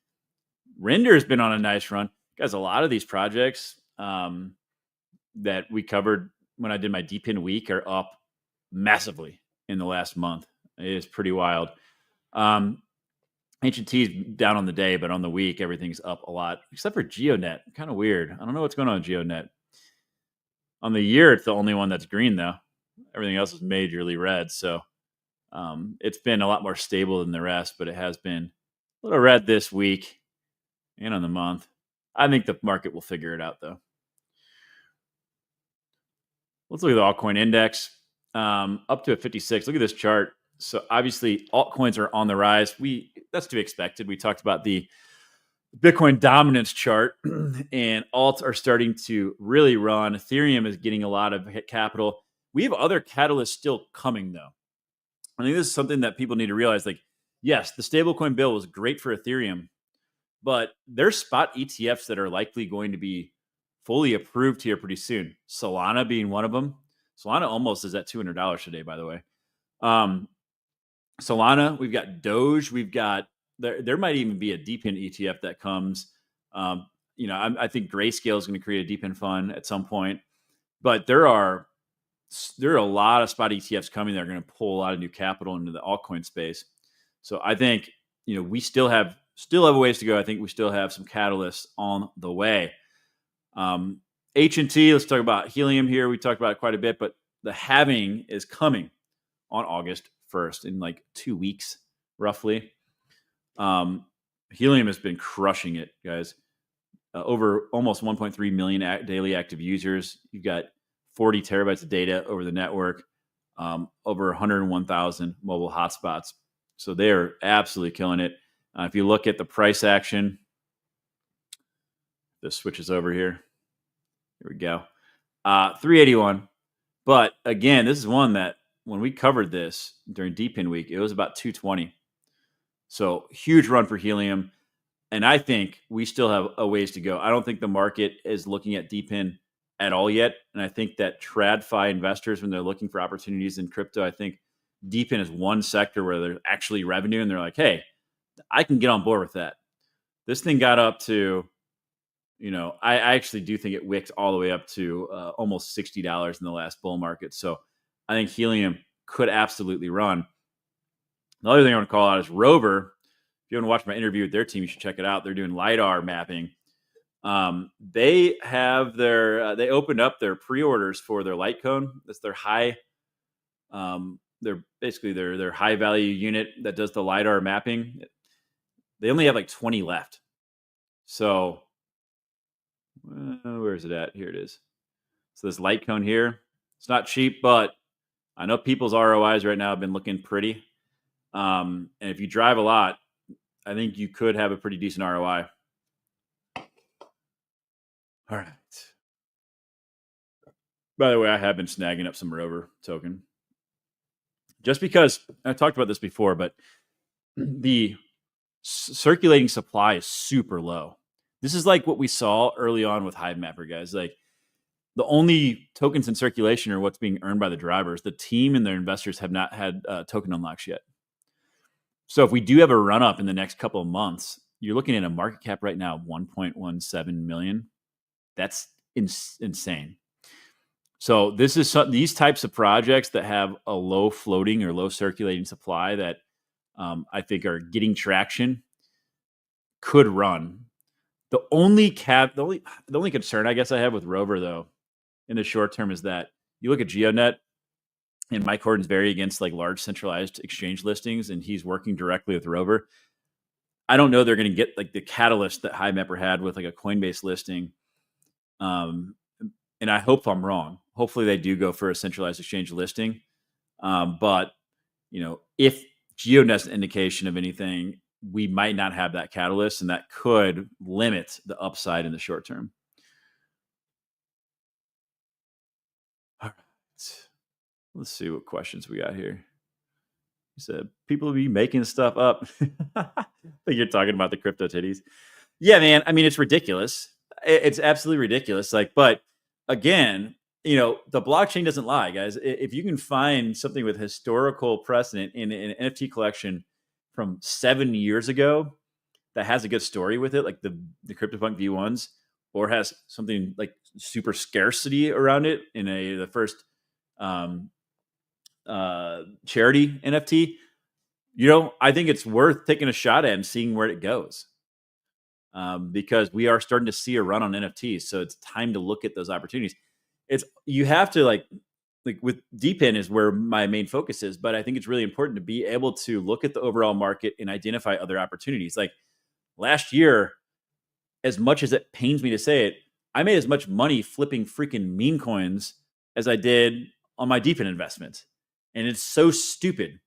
Render has been on a nice run. Guys, a lot of these projects that we covered when I did my DePIN week are up massively in the last month. It is pretty wild. H&T is down on the day, but on the week, everything's up a lot, except for GeoNet. Kind of weird. I don't know what's going on with GeoNet. On the year, it's the only one that's green, though. Everything else is majorly red. So it's been a lot more stable than the rest, but it has been little red this week and on the month. I think the market will figure it out, though. Let's look at the altcoin index. Up to a 56. Look at this chart. So obviously, altcoins are on the rise. That's to be expected. We talked about the Bitcoin dominance chart, and alts are starting to really run. Ethereum is getting a lot of capital. We have other catalysts still coming, though. I think this is something that people need to realize. Like, yes, the stablecoin bill was great for Ethereum, but there's spot ETFs that are likely going to be fully approved here pretty soon. Solana being one of them. Solana almost is at $200 today, by the way. Solana, we've got Doge, we've got there might even be a DePIN ETF that comes. I think Grayscale is going to create a DePIN fund at some point, but there are a lot of spot ETFs coming that are going to pull a lot of new capital into the altcoin space. So I think we still have a ways to go. I think we still have some catalysts on the way. H&T, let's talk about Helium here. We talked about it quite a bit, but the halving is coming on August 1st in like 2 weeks, roughly. Helium has been crushing it, guys. Over almost 1.3 million daily active users. You've got 40 terabytes of data over the network, over 101,000 mobile hotspots. So they're absolutely killing it. If you look at the price action, this switches over here. Here we go. 381. But again, this is one that when we covered this during DePIN week, it was about 220. So huge run for Helium. And I think we still have a ways to go. I don't think the market is looking at DePIN at all yet. And I think that TradFi investors, when they're looking for opportunities in crypto, I think DePIN is one sector where there's actually revenue and they're like, hey, I can get on board with that. This thing got up to, I actually do think it wicked all the way up to almost $60 in the last bull market. So I think Helium could absolutely run. The other thing I want to call out is ROVR. If you want to watch my interview with their team, you should check it out. They're doing LiDAR mapping. They have they opened up their pre-orders for their Litecoin. That's their high, they're basically their high value unit that does the LiDAR mapping. They only have like 20 left. So where is it at? Here it is. So this Litecoin here, it's not cheap, but I know people's ROIs right now have been looking pretty. And if you drive a lot, I think you could have a pretty decent ROI. All right. By the way, I have been snagging up some ROVR token. Just because I talked about this before, but the circulating supply is super low. This is like what we saw early on with Hivemapper, guys. Like the only tokens in circulation are what's being earned by the drivers. The team and their investors have not had token unlocks yet. So if we do have a run up in the next couple of months, you're looking at a market cap right now, 1.17 million. That's insane. So this is these types of projects that have a low floating or low circulating supply that I think are getting traction could run. The only concern I guess I have with ROVR though in the short term is that you look at GeoNet and Mike Horton's very against like large centralized exchange listings, and he's working directly with ROVR. I don't know they're going to get like the catalyst that Hivemapper had with like a Coinbase listing. And I hope I'm wrong. Hopefully they do go for a centralized exchange listing. But if GeoNet's an indication of anything, we might not have that catalyst, and that could limit the upside in the short term. All right. Let's see what questions we got here. He said, people be making stuff up. I think you're talking about the crypto titties. Yeah, man. I mean, it's ridiculous. It's absolutely ridiculous. Like, but again, the blockchain doesn't lie, guys. If you can find something with historical precedent in an NFT collection from 7 years ago that has a good story with it, like the CryptoPunk V1s, or has something like super scarcity around it in the first charity NFT, I think it's worth taking a shot at and seeing where it goes. Because we are starting to see a run on NFTs. So it's time to look at those opportunities. You have to like with DePIN is where my main focus is, but I think it's really important to be able to look at the overall market and identify other opportunities. Like last year, as much as it pains me to say it, I made as much money flipping freaking meme coins as I did on my DePIN investment. And it's so stupid.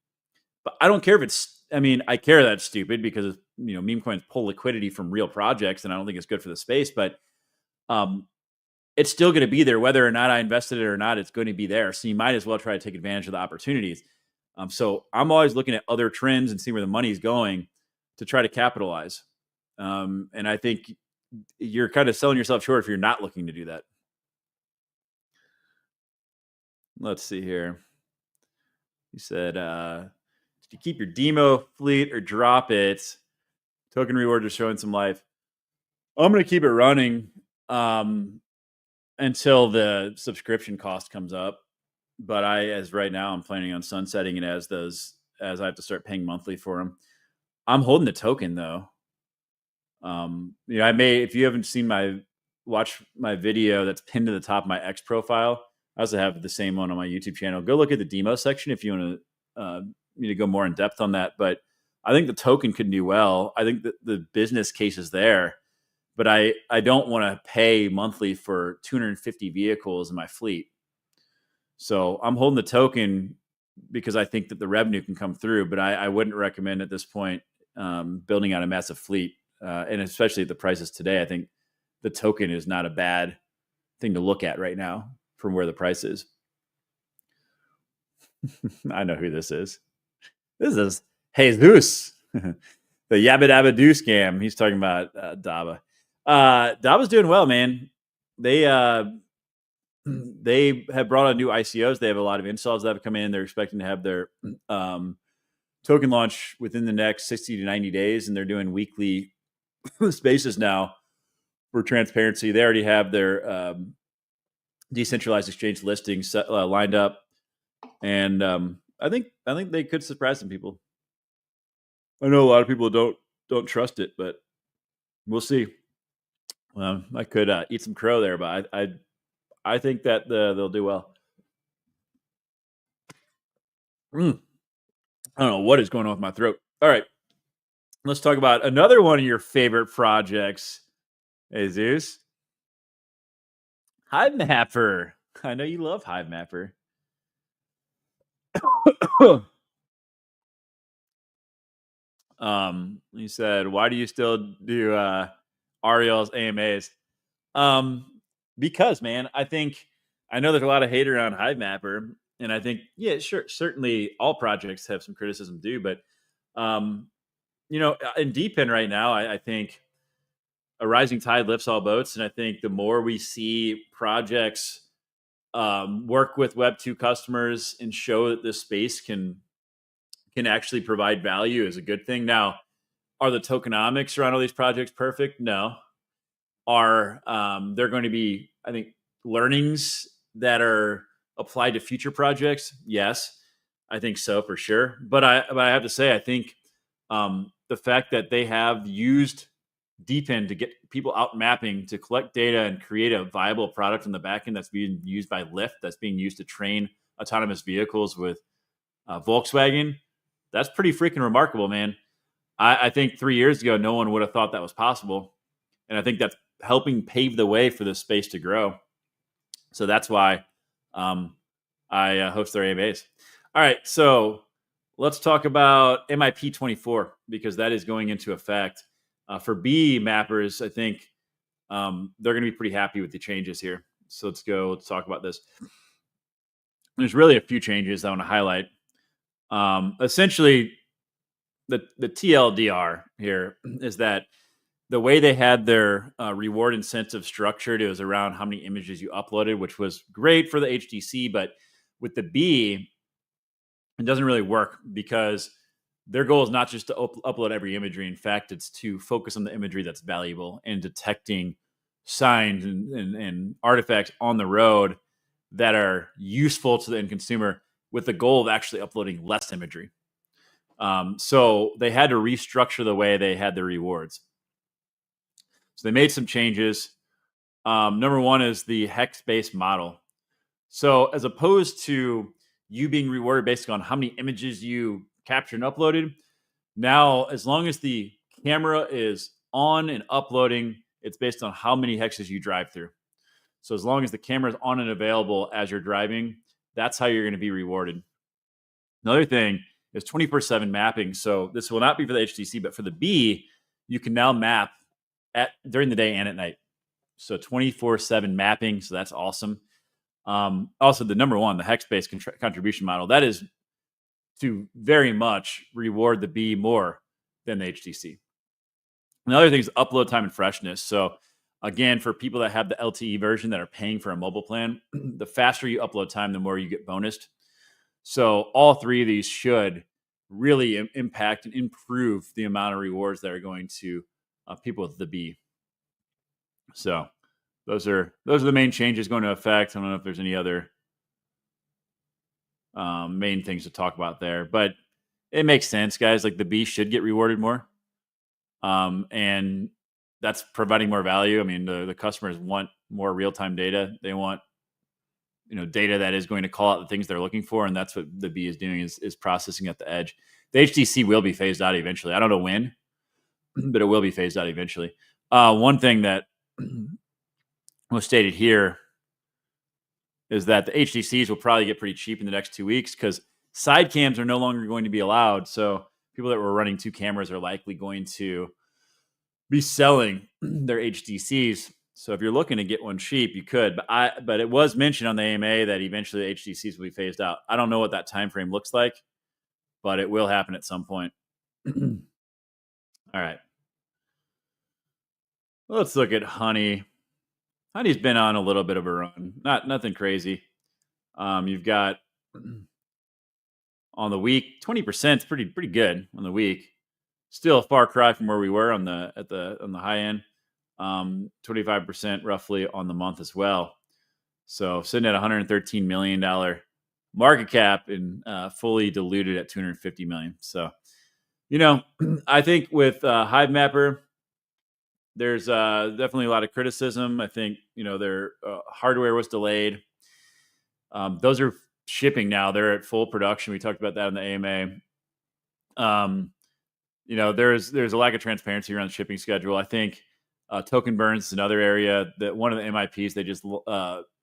But I don't care if it's, I mean, I care that it's stupid because, you know, meme coins pull liquidity from real projects and I don't think it's good for the space, but it's still going to be there. Whether or not I invested it or not, it's going to be there. So you might as well try to take advantage of the opportunities. So I'm always looking at other trends and see where the money is going to try to capitalize. And I think you're kind of selling yourself short if you're not looking to do that. Let's see here. You said, did you keep your demo fleet or drop it? Token rewards are showing some life. I'm going to keep it running until the subscription cost comes up. But as right now, I'm planning on sunsetting it as I have to start paying monthly for them. I'm holding the token though. You know, if you haven't seen watch my video that's pinned to the top of my X profile. I also have the same one on my YouTube channel. Go look at the demo section if you want to go more in depth on that. But I think the token could do well. I think that the business case is there, but I don't want to pay monthly for 250 vehicles in my fleet. So I'm holding the token because I think that the revenue can come through, but I wouldn't recommend at this point building out a massive fleet. And especially at the prices today, I think the token is not a bad thing to look at right now from where the price is. I know who this is. This is Jesus, the Yabba Dabba Doo scam. He's talking about Daba. Daba's doing well, man. They have brought on new ICOs. They have a lot of installs that have come in. They're expecting to have their token launch within the next 60 to 90 days, and they're doing weekly spaces now for transparency. They already have their decentralized exchange listings lined up, and I think they could surprise some people. I know a lot of people don't trust it, but we'll see. I could eat some crow there, but I think that they'll do well. I don't know what is going on with my throat. All right, let's talk about another one of your favorite projects, Jesus. Hivemapper. I know you love Hivemapper. You said, why do you still do Ariel's AMAs? Because, man, I know there's a lot of hate around Hivemapper, and I think, yeah, sure, certainly all projects have some criticism due, but you know, in DePIN right now, I think a rising tide lifts all boats, and I think the more we see projects work with Web2 customers and show that this space can actually provide value is a good thing. Now, are the tokenomics around all these projects perfect? No. Are there going to be, I think, learnings that are applied to future projects? Yes, I think so for sure. But I have to say, I think the fact that they have used DePIN to get people out mapping to collect data and create a viable product in the backend that's being used by Lyft, that's being used to train autonomous vehicles with Volkswagen, that's pretty freaking remarkable, man. I think 3 years ago, no one would have thought that was possible. And I think that's helping pave the way for this space to grow. So that's why I host their AMAs. All right, so let's talk about MIP 24 because that is going into effect. For B mappers, I think they're going to be pretty happy with the changes here. So let's talk about this. There's really a few changes I want to highlight. Essentially, the TLDR here is that the way they had their reward incentive structured, it was around how many images you uploaded, which was great for the HTC. But with the B, it doesn't really work because their goal is not just to upload every imagery. In fact, it's to focus on the imagery that's valuable and detecting signs and artifacts on the road that are useful to the end consumer with the goal of actually uploading less imagery. So they had to restructure the way they had their rewards. So they made some changes. Number one is the hex-based model. So as opposed to you being rewarded based on how many images you captured and uploaded, now as long as the camera is on and uploading, it's based on how many hexes you drive through. So as long as the camera is on and available as you're driving, that's how you're going to be rewarded. Another thing is 24/7 mapping. So this will not be for the HTC, but for the B, you can now map during the day and at night. So 24/7 mapping. So that's awesome. Also, the number one, the hex-based contribution model, that is to very much reward the B more than the HTC. Another thing is upload time and freshness. So again, for people that have the LTE version that are paying for a mobile plan, the faster you upload time, the more you get bonused. So all three of these should really impact and improve the amount of rewards that are going to people with the B. So those are the main changes going to affect. I don't know if there's any other main things to talk about there, but it makes sense, guys. Like the B should get rewarded more, and that's providing more value. I mean, the customers want more real-time data. They want data that is going to call out the things they're looking for, and that's what the B is doing is processing at the edge. The HTC will be phased out eventually. I don't know when, but it will be phased out eventually. One thing that was stated here is that the HTCs will probably get pretty cheap in the next 2 weeks because side cams are no longer going to be allowed. So people that were running 2 cameras are likely going to be selling their HTCs. So if you're looking to get one cheap, you could. But it was mentioned on the AMA that eventually the HTCs will be phased out. I don't know what that time frame looks like, but it will happen at some point. All right. Let's look at Honey. Honey's been on a little bit of a run. Nothing crazy. You've got on the week 20% is pretty good on the week. Still a far cry from where we were on the high end. 25% roughly on the month as well. So sitting at $113 million market cap and fully diluted at $250 million. So, I think with Hivemapper, there's definitely a lot of criticism. I think, their hardware was delayed. Those are shipping now. They're at full production. We talked about that in the AMA. There's a lack of transparency around the shipping schedule. I think token burns is another area that one of the MIPs they just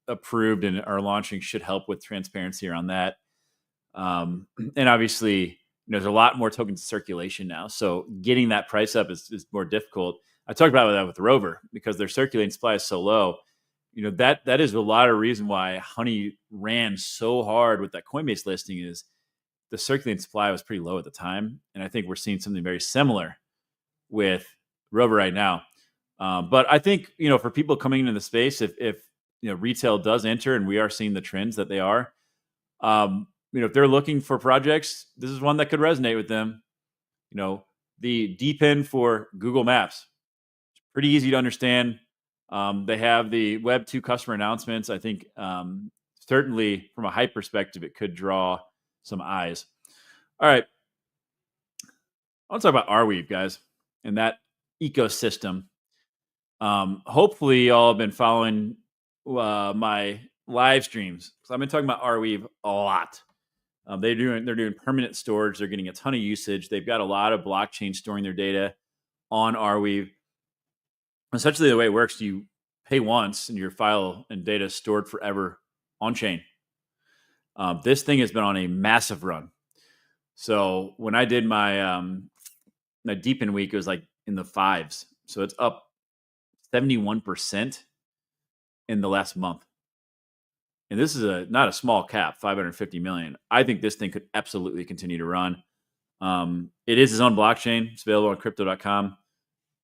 approved and are launching should help with transparency around that. And obviously, there's a lot more tokens in circulation now. So getting that price up is more difficult. I talked about that with ROVR because their circulating supply is so low. That is a lot of reason why Honey ran so hard with that Coinbase listing is the circulating supply was pretty low at the time. And I think we're seeing something very similar with ROVR right now. But I think, for people coming into the space, if retail does enter and we are seeing the trends that they are, if they're looking for projects, this is one that could resonate with them. The DePIN for Google Maps, it's pretty easy to understand. They have the Web 2 customer announcements. I think certainly from a hype perspective, it could draw some eyes. All right. I want to talk about Arweave, guys, and that ecosystem. Hopefully y'all have been following my live streams because I've been talking about Arweave a lot. They're doing permanent storage. They're getting a ton of usage. They've got a lot of blockchain storing their data on Arweave. Essentially, the way it works, you pay once and your file and data is stored forever on chain. This thing has been on a massive run. So when I did my DePIN week, it was like in the 5s. So it's up 71% in the last month. And this is not a small cap, 550 million. I think this thing could absolutely continue to run. It is its own blockchain. It's available on crypto.com.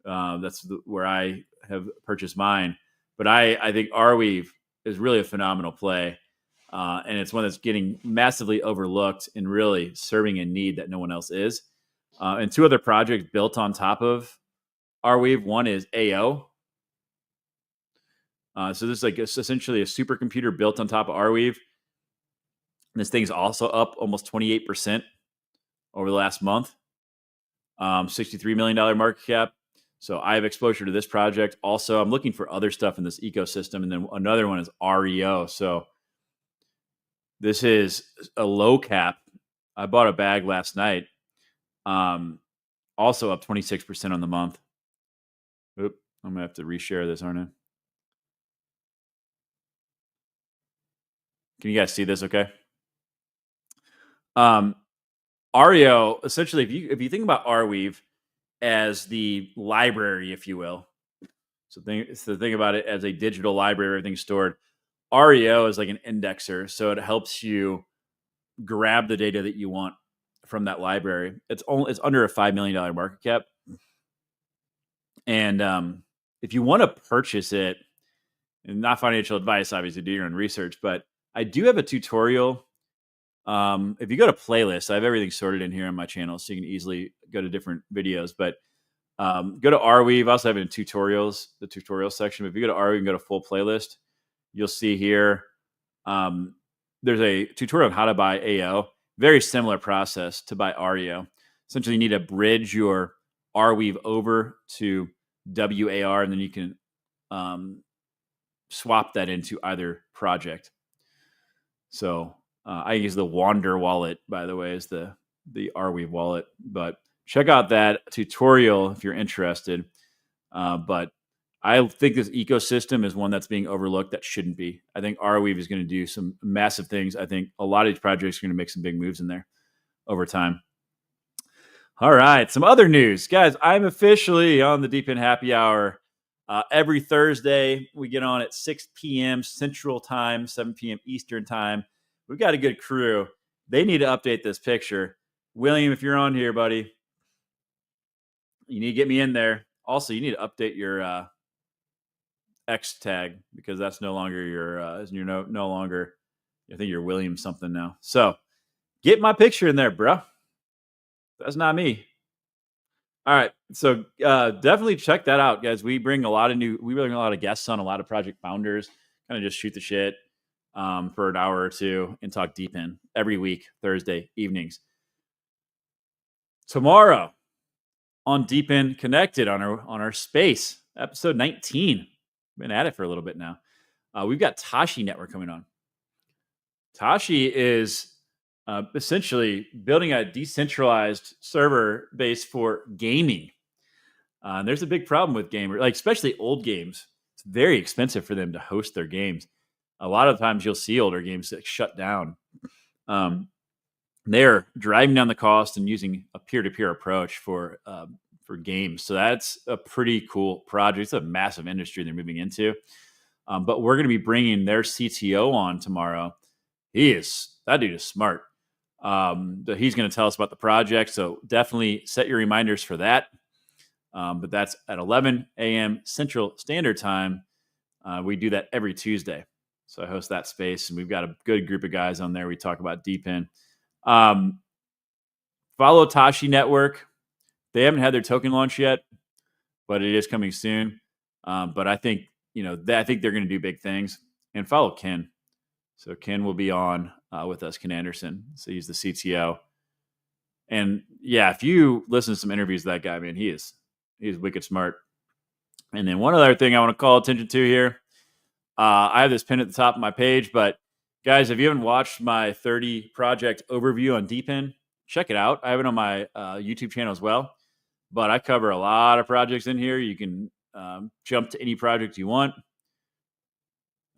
That's where I have purchased mine. But I think Arweave is really a phenomenal play. And it's one that's getting massively overlooked and really serving a need that no one else is. And 2 other projects built on top of Arweave. One is AO. So this is like essentially a supercomputer built on top of Arweave. And this thing's also up almost 28% over the last month. $63 million market cap. So I have exposure to this project. Also, I'm looking for other stuff in this ecosystem. And then another one is REO. So This is a low cap. I bought a bag last night. Also up 26% on the month. Oop, I'm going to have to reshare this, aren't I? Can you guys see this okay? Ario, essentially, if you think about Arweave as the library, if you will, so think about it as a digital library, everything's stored. Ario is like an indexer, so it helps you grab the data that you want from that library. It's under a $5 million market cap, and if you want to purchase it, and not financial advice, obviously, do your own research, but I do have a tutorial. If you go to playlist, I have everything sorted in here on my channel, so you can easily go to different videos. But go to Arweave. I also have it in tutorials, the tutorial section. But if you go to Arweave and go to full playlist, you'll see here there's a tutorial on how to buy AO. Very similar process to buy Ario. Essentially, you need to bridge your Arweave over to WAR, and then you can swap that into either project. So I use the Wander wallet, by the way, is the Arweave wallet. But check out that tutorial if you're interested. But I think this ecosystem is one that's being overlooked that shouldn't be. I think Arweave is going to do some massive things. I think a lot of these projects are going to make some big moves in there over time. All right, some other news. Guys, I'm officially on the DePIN Happy Hour. Every Thursday, we get on at 6 p.m. Central Time, 7 p.m. Eastern Time. We've got a good crew. They need to update this picture. William, if you're on here, buddy, you need to get me in there. Also, you need to update your X tag because that's no longer you're no longer, I think you're William something now. So get my picture in there, bro. That's not me. All right. So definitely check that out, guys. We bring a lot of guests on, a lot of project founders, kind of just shoot the shit for an hour or two and talk DePIN every week, Thursday evenings. Tomorrow on DePIN Connected on our space, episode 19. Been at it for a little bit now. We've got Tashi Network coming on. Tashi is essentially building a decentralized server base for gaming. And there's a big problem with gamers, like especially old games. It's very expensive for them to host their games. A lot of times you'll see older games that shut down. They're driving down the cost and using a peer-to-peer approach for games. So that's a pretty cool project. It's a massive industry they're moving into. But we're going to be bringing their CTO on tomorrow. That dude is smart. He's going to tell us about the project. So definitely set your reminders for that. But that's at 11 a.m. Central Standard Time. We do that every Tuesday. So I host that space, and we've got a good group of guys on there. We talk about DePIN. Follow Tashi Network. They haven't had their token launch yet, but it is coming soon. But I think I think they're going to do big things. And follow Ken. So Ken will be on with us, Ken Anderson. So he's the CTO. And yeah, if you listen to some interviews with that guy, man, he's wicked smart. And then one other thing I want to call attention to here. I have this pin at the top of my page, but guys, if you haven't watched my 30 project overview on DePIN, check it out. I have it on my YouTube channel as well. But I cover a lot of projects in here. You can jump to any project you want.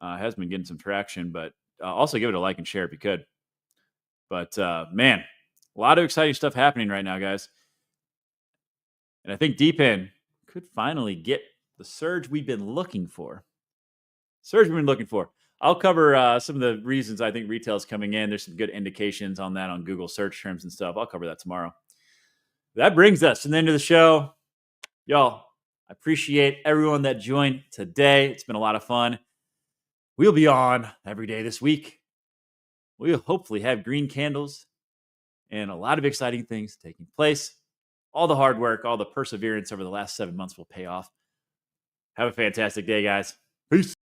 It has been getting some traction, but also give it a like and share if you could. But man, a lot of exciting stuff happening right now, guys. And I think DePIN could finally get the surge we've been looking for. I'll cover some of the reasons I think retail is coming in. There's some good indications on that on Google search terms and stuff. I'll cover that tomorrow. That brings us to the end of the show. Y'all, I appreciate everyone that joined today. It's been a lot of fun. We'll be on every day this week. We'll hopefully have green candles and a lot of exciting things taking place. All the hard work, all the perseverance over the last 7 months will pay off. Have a fantastic day, guys. Peace.